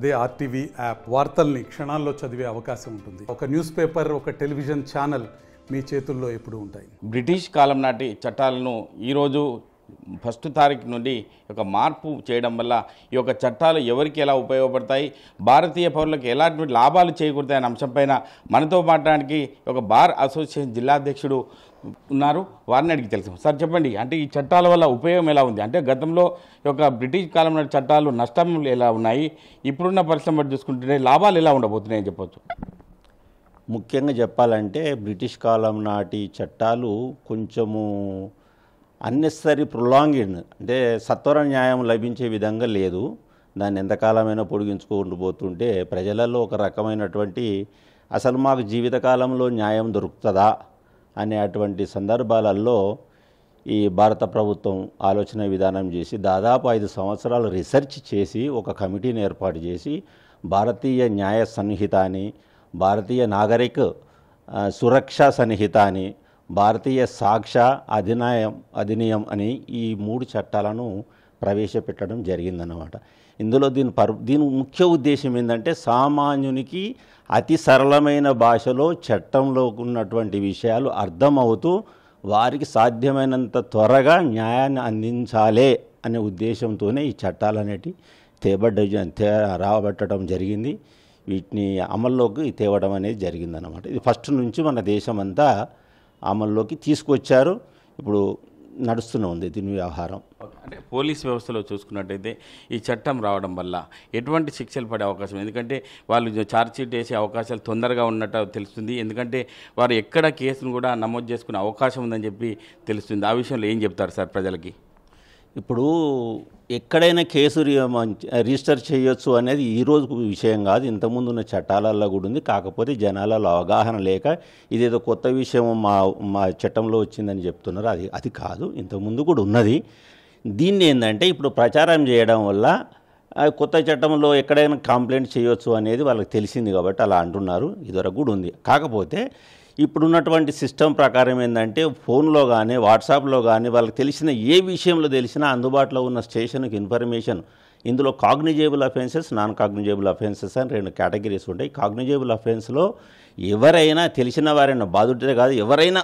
అదే RTV app వార్తల్ని క్షణాల్లో చదివే అవకాశం ఉంటుంది. ఒక న్యూస్ పేపర్, ఒక టెలివిజన్ ఛానల్ మీ చేతుల్లో ఎప్పుడూ ఉంటాయి. బ్రిటిష్ కాలం నాటి చట్టాలను ఈరోజు 1 తారీఖు నుండి ఒక మార్పు చేయడం వల్ల ఈ యొక్క చట్టాలు ఎవరికి ఎలా ఉపయోగపడతాయి, భారతీయ పౌరులకు ఎలాంటి లాభాలు చేకూరుతాయి అనే అంశంపైన మనతో మాట్లాడడానికి ఒక బార్ అసోసియేషన్ జిల్లా అధ్యక్షుడు ఉన్నారు. వారిని అడిగి తెలుసు. సార్ చెప్పండి, అంటే ఈ చట్టాల వల్ల ఉపయోగం ఎలా ఉంది? అంటే గతంలో ఒక బ్రిటిష్ కాలం నాటి చట్టాలు నష్టం ఎలా ఉన్నాయి, ఇప్పుడున్న పరిశ్రమ బట్టి చూసుకుంటే లాభాలు ఎలా ఉండబోతున్నాయని చెప్పొచ్చు? ముఖ్యంగా చెప్పాలంటే బ్రిటిష్ కాలం నాటి చట్టాలు కొంచెము అన్నెసరీ ప్రొలాంగిడ్, అంటే సత్వర న్యాయం లభించే విధంగా లేదు. దాన్ని ఎంతకాలమైనా పొడిగించుకుంటూ పోతుంటే ప్రజలలో ఒక రకమైనటువంటి అసలు మాకు జీవితకాలంలో న్యాయం దొరుకుతుందా అనే అటువంటి సందర్భాలలో ఈ భారత ప్రభుత్వం ఆలోచన విధానం చేసి దాదాపు 5 సంవత్సరాలు రీసెర్చ్ చేసి ఒక కమిటీని ఏర్పాటు చేసి భారతీయ న్యాయ సంహిత అని, భారతీయ నాగరిక సురక్షా సంహిత అని, భారతీయ సాక్ష్య అధినియం అని ఈ 3 చట్టాలను ప్రవేశపెట్టడం జరిగిందన్నమాట. ఇందులో దీని ముఖ్య ఉద్దేశం ఏంటంటే సామాన్యునికి అతి సరళమైన భాషలో చట్టంలో ఉన్నటువంటి విషయాలు అర్థమవుతూ వారికి సాధ్యమైనంత త్వరగా న్యాయాన్ని అందించాలే అనే ఉద్దేశంతోనే ఈ చట్టాలు అనేటివి రాబట్టడం జరిగింది. వీటిని అమల్లోకి తేవడం అనేది జరిగిందన్నమాట. ఇది ఫస్ట్ నుంచి మన దేశం అంతా అమల్లోకి తీసుకొచ్చారు. ఇప్పుడు నడుస్తూనే ఉంది దీని వ్యవహారం. అంటే పోలీస్ వ్యవస్థలో చూసుకున్నట్టయితే ఈ చట్టం రావడం వల్ల ఎటువంటి శిక్షలు పడే అవకాశం? ఎందుకంటే వాళ్ళు ఛార్జ్షీట్ వేసే అవకాశాలు తొందరగా ఉన్నట్టు తెలుస్తుంది. ఎందుకంటే వారు ఎక్కడ కేసును కూడా నమోదు చేసుకునే అవకాశం ఉందని చెప్పి తెలుస్తుంది. ఆ విషయంలో ఏం చెప్తారు సార్ ప్రజలకి? ఇప్పుడు ఎక్కడైనా కేసు రిజిస్టర్ చేయొచ్చు అనేది ఈరోజు విషయం కాదు, ఇంతకుముందు ఉన్న చట్టాలలో కూడా ఉంది. కాకపోతే జనాలలో అవగాహన లేక ఇదేదో కొత్త విషయం మా చట్టంలో వచ్చిందని చెప్తున్నారు. అది కాదు, ఇంతకుముందు కూడా ఉన్నది. దీన్ని ఏంటంటే ఇప్పుడు ప్రచారం చేయడం వల్ల కొత్త చట్టంలో ఎక్కడైనా కంప్లైంట్ చేయొచ్చు అనేది వాళ్ళకి తెలిసింది కాబట్టి అలా అంటున్నారు. ఇదివరకు కూడా ఉంది. కాకపోతే ఇప్పుడున్నటువంటి సిస్టమ్ ప్రకారం ఏంటంటే ఫోన్లో కానీ వాట్సాప్లో కానీ వాళ్ళకి తెలిసిన ఏ విషయంలో తెలిసినా అందుబాటులో ఉన్న స్టేషన్కి ఇన్ఫర్మేషన్, ఇందులో కాగ్నిజేబుల్ అఫెన్సెస్, నాన్ కాగ్నిజేబుల్ అఫెన్సెస్ అని 2 కేటగిరీస్ ఉంటాయి. కాగ్నిజేబుల్ అఫెన్స్లో ఎవరైనా తెలిసిన వారైనా బాధితుడే కాదు ఎవరైనా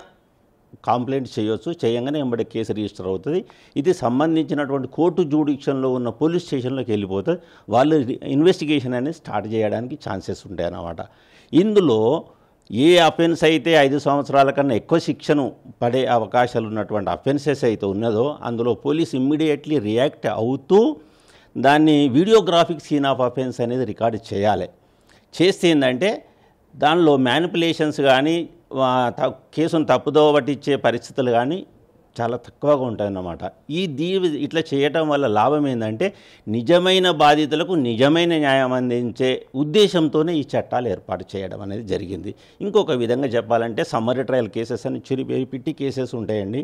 కంప్లైంట్ చేయొచ్చు. చేయగానే వెంబడి కేసు రిజిస్టర్ అవుతుంది. ఇది సంబంధించినటువంటి కోర్టు జ్యూడిక్షన్లో ఉన్న పోలీస్ స్టేషన్లోకి వెళ్ళిపోతుంది. వాళ్ళు ఇన్వెస్టిగేషన్ అనేది స్టార్ట్ చేయడానికి ఛాన్సెస్ ఉంటాయి అన్నమాట. ఇందులో ఏ అఫెన్స్ అయితే 5 సంవత్సరాల కన్నా ఎక్కువ శిక్షను పడే అవకాశాలు ఉన్నటువంటి అఫెన్సెస్ అయితే ఉన్నదో అందులో పోలీస్ ఇమ్మీడియట్లీ రియాక్ట్ అవుతూ దాన్ని వీడియోగ్రాఫిక్ సీన్ ఆఫ్ అఫెన్స్ అనేది రికార్డు చేయాలి. చేస్తే ఏంటంటే దానిలో మ్యానిపులేషన్స్ కానీ కేసును తప్పుదోవ పట్టించే పరిస్థితులు కానీ చాలా తక్కువగా ఉంటాయన్నమాట. ఇట్లా చేయటం వల్ల లాభం ఏంటంటే నిజమైన బాధితులకు నిజమైన న్యాయం అందించే ఉద్దేశంతోనే ఈ చట్టాలు ఏర్పాటు చేయడం అనేది జరిగింది. ఇంకొక విధంగా చెప్పాలంటే సమ్మరీ ట్రయల్ కేసెస్ అని పిట్టి కేసెస్ ఉంటాయండి.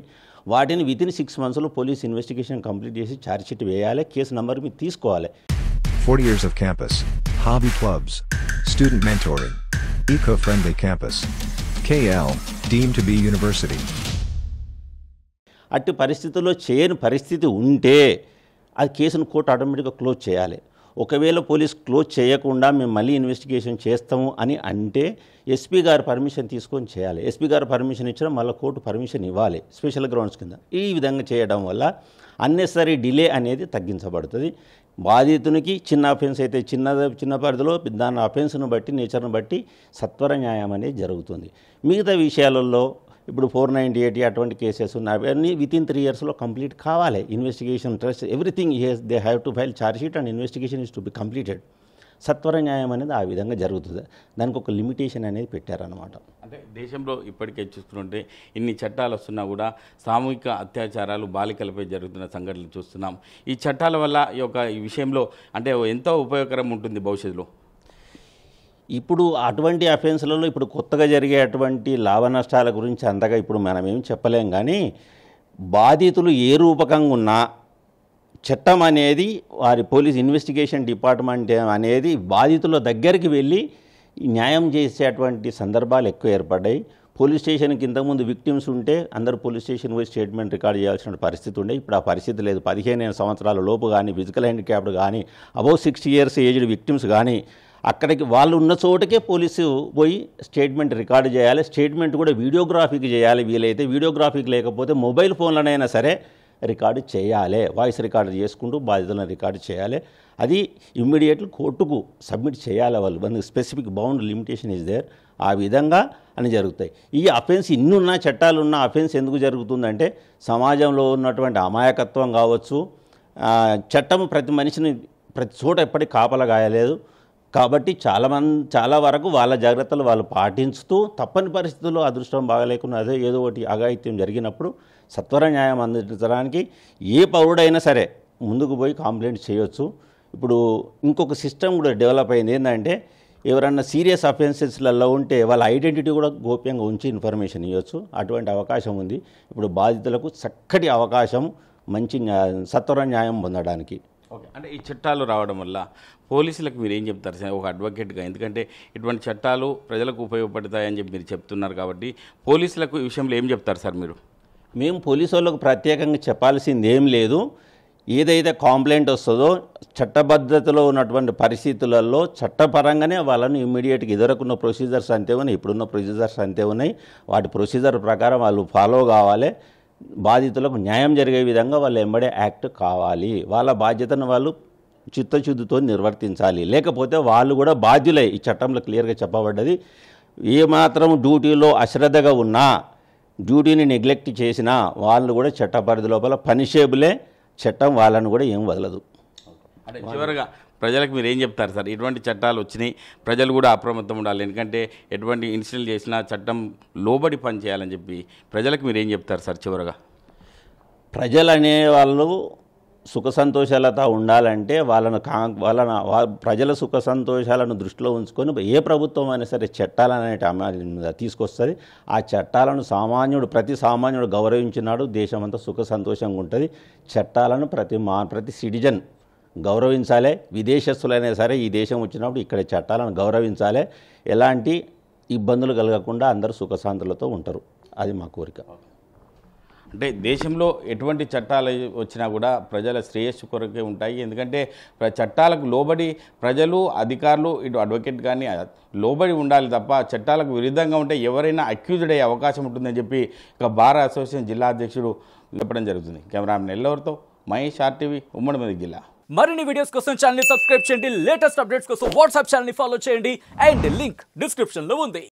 వాటిని వితిన్ 6 monthsలో పోలీస్ ఇన్వెస్టిగేషన్ కంప్లీట్ చేసి ఛార్జ్షీట్ వేయాలి, కేసు నెంబర్ మీరు తీసుకోవాలి. 40 years of campus, hobby clubs, student mentoring, eco-friendly campus. KL, deemed to be university. అట్టి పరిస్థితుల్లో చేయని పరిస్థితి ఉంటే అది కేసును కోర్టు ఆటోమేటిక్గా క్లోజ్ చేయాలి. ఒకవేళ పోలీస్ క్లోజ్ చేయకుండా మేము మళ్ళీ ఇన్వెస్టిగేషన్ చేస్తాము అని అంటే ఎస్పీ గారు పర్మిషన్ తీసుకొని చేయాలి. ఎస్పీ గారు పర్మిషన్ ఇచ్చినా మళ్ళీ కోర్టు పర్మిషన్ ఇవ్వాలి స్పెషల్ గ్రౌండ్స్ కింద. ఈ విధంగా చేయడం వల్ల అన్నెసరీ డిలే అనేది తగ్గించబడుతుంది. బాధితునికి చిన్న అఫెన్స్ అయితే చిన్న పరిధిలో, దాని అఫెన్స్ను బట్టి నేచర్ను బట్టి సత్వర న్యాయం అనేది జరుగుతుంది. మిగతా విషయాలలో ఇప్పుడు 498 అటువంటి కేసెస్ ఉన్నాయి. అవన్నీ వితిన్ 3 yearsలో కంప్లీట్ కావాలి. Investigation trust everything they have to file chargesheet and investigation is to be completed. సత్వర న్యాయం అనేది ఆ విధంగా జరుగుతుంది. దానికి ఒక లిమిటేషన్ అనేది పెట్టారనమాట. అంటే దేశంలో ఇప్పటికే చూస్తుంటే ఇన్ని చట్టాలు వస్తున్నా కూడా సామూహిక అత్యాచారాలు, బాలికలపై జరుగుతున్న సంఘటనలు చూస్తున్నాం. ఈ చట్టాల వల్ల ఈ విషయంలో అంటే ఎంతో ఉపయోగకరం ఉంటుంది భవిష్యత్తులో. ఇప్పుడు అటువంటి అఫెన్స్లలో ఇప్పుడు కొత్తగా జరిగే అటువంటి లాభ నష్టాల గురించి అంతగా ఇప్పుడు మనం ఏం చెప్పలేం. కానీ బాధితులు ఏ రూపకంగా ఉన్నా చట్టం అనేది వారి పోలీస్ ఇన్వెస్టిగేషన్ డిపార్ట్మెంట్ అనేది బాధితుల దగ్గరికి వెళ్ళి న్యాయం చేసేటువంటి సందర్భాలు ఎక్కువ ఏర్పడ్డాయి. పోలీస్ స్టేషన్కి ఇంతకుముందు విక్టిమ్స్ ఉంటే అందరూ పోలీస్ స్టేషన్ పోయి స్టేట్మెంట్ రికార్డ్ చేయాల్సిన పరిస్థితి ఉండే. ఇప్పుడు ఆ పరిస్థితి లేదు. 15 సంవత్సరాల లోపు కానీ, ఫిజికల్ హ్యాండిక్యాప్డ్ కానీ, అబౌవ్ 60 years ఏజ్డ్ విక్టిమ్స్ కానీ అక్కడికి వాళ్ళు ఉన్న చోటకే పోలీసు పోయి స్టేట్మెంట్ రికార్డు చేయాలి. స్టేట్మెంట్ కూడా వీడియోగ్రాఫీకి చేయాలి. వీలైతే వీడియోగ్రాఫీకి లేకపోతే మొబైల్ ఫోన్లోనైనా సరే రికార్డు చేయాలి. వాయిస్ రికార్డు చేసుకుంటూ బాధితులను రికార్డు చేయాలి. అది ఇమ్మీడియట్లీ కోర్టుకు సబ్మిట్ చేయాలి. వాళ్ళు మనకి specific bound limitation is there. ఆ విధంగా అని జరుగుతాయి. ఈ అఫెన్స్ ఇన్నున్న చట్టాలు ఉన్న అఫెన్స్ ఎందుకు జరుగుతుందంటే సమాజంలో ఉన్నటువంటి అమాయకత్వం కావచ్చు. చట్టం ప్రతి మనిషిని ప్రతి చోట ఎప్పటికీ కాపలగాయలేదు కాబట్టి చాలా వరకు వాళ్ళ జాగ్రత్తలు వాళ్ళు పాటించుతూ తప్పని పరిస్థితుల్లో అదృష్టం బాగలేకుండా అదే ఏదో ఒకటి అఘాయిత్యం జరిగినప్పుడు సత్వర న్యాయం అందించడానికి ఏ పౌరుడైనా సరే ముందుకు పోయి కంప్లైంట్ చేయొచ్చు. ఇప్పుడు ఇంకొక సిస్టమ్ కూడా డెవలప్ అయింది. ఏంటంటే ఎవరన్నా సీరియస్ అఫెన్సెస్లలో ఉంటే వాళ్ళ ఐడెంటిటీ కూడా గోప్యంగా ఉంచి ఇన్ఫర్మేషన్ ఇవ్వచ్చు. అటువంటి అవకాశం ఉంది. ఇప్పుడు బాధితులకు చక్కటి అవకాశం మంచి సత్వర న్యాయం పొందడానికి. ఓకే, అంటే ఈ చట్టాలు రావడం వల్ల పోలీసులకు మీరు ఏం చెప్తారు సార్ ఒక అడ్వకేట్గా? ఎందుకంటే ఇటువంటి చట్టాలు ప్రజలకు ఉపయోగపడతాయని చెప్పి మీరు చెప్తున్నారు కాబట్టి పోలీసులకు ఈ విషయంలో ఏం చెప్తారు సార్ మీరు? మేము పోలీసు వాళ్ళకు ప్రత్యేకంగా చెప్పాల్సింది ఏం లేదు. ఏదైతే కంప్లైంట్ వస్తుందో చట్టబద్ధతలో ఉన్నటువంటి పరిస్థితులలో చట్టపరంగానే వాళ్ళని ఇమ్మీడియట్గా ఎదురకున్న ప్రొసీజర్స్ అంతే ఉన్నాయి, ఇప్పుడున్న ప్రొసీజర్స్ అంతే ఉన్నాయి. వాటి ప్రొసీజర్ ప్రకారం వాళ్ళు ఫాలో కావాలి. బాధితులకు న్యాయం జరిగే విధంగా వాళ్ళు ఎంబడే యాక్ట్ కావాలి. వాళ్ళ బాధ్యతను వాళ్ళు చిత్తశుద్ధితో నిర్వర్తించాలి. లేకపోతే వాళ్ళు కూడా బాధ్యులే. ఈ చట్టంలో క్లియర్గా చెప్పబడ్డది. ఏమాత్రం డ్యూటీలో అశ్రద్ధగా ఉన్నా, డ్యూటీని నెగ్లెక్ట్ చేసినా వాళ్ళు కూడా చట్ట పరిధి లోపల పనిషేబులే. చట్టం వాళ్ళని కూడా ఏం వదలదు. అంటే చివరిగా ప్రజలకు మీరు ఏం చెప్తారు సార్? ఇటువంటి చట్టాలు వచ్చినాయి, ప్రజలు కూడా అప్రమత్తం ఉండాలి. ఎందుకంటే ఎటువంటి ఇన్సిడెంట్ చేసినా చట్టం లోబడి పని చేయాలని చెప్పి ప్రజలకు మీరు ఏం చెప్తారు సార్ చివరిగా? ప్రజలు అనేవాళ్ళు సుఖ సంతోషాలతో ఉండాలంటే ప్రజల సుఖ సంతోషాలను దృష్టిలో ఉంచుకొని ఏ ప్రభుత్వం అయినా సరే చట్టాలనే తీసుకొస్తుంది. ఆ చట్టాలను ప్రతి సామాన్యుడు గౌరవించినాడు దేశమంతా సుఖ సంతోషంగా ఉంటుంది. చట్టాలను ప్రతి సిటిజన్ గౌరవించాలి. విదేశస్తులైనా సరే ఈ దేశం వచ్చినప్పుడు ఇక్కడ చట్టాలను గౌరవించాలి. ఎలాంటి ఇబ్బందులు కలగకుండా అందరూ సుఖశాంతులతో ఉంటారు. అది మా కోరిక. అంటే దేశంలో ఎటువంటి చట్టాలు వచ్చినా కూడా ప్రజల శ్రేయస్సు కొరకే ఉంటాయి. ఎందుకంటే చట్టాలకు లోబడి ప్రజలు, అధికారులు, ఇటు అడ్వకేట్ కానీ లోబడి ఉండాలి తప్ప చట్టాలకు విరుద్ధంగా ఉంటే ఎవరైనా అక్యూజ్డ్ అయ్యే అవకాశం ఉంటుందని చెప్పి ఒక బార్ అసోసియేషన్ జిల్లా అధ్యక్షుడు చెప్పడం జరుగుతుంది. కెమెరామెన్ ఎల్లవరితో మహేష్, RTV, ఉమ్మడి మెదక్ జిల్లా. మరిన్ని వీడియోస్ కోసం ఛానల్ ని సబ్స్క్రైబ్ చేయండి. లేటెస్ట్ అప్డేట్స్ కోసం వాట్సాప్ ఛానల్ ని ఫాలో చేయండి. అండ్ లింక్ డిస్క్రిప్షన్ లో ఉంది.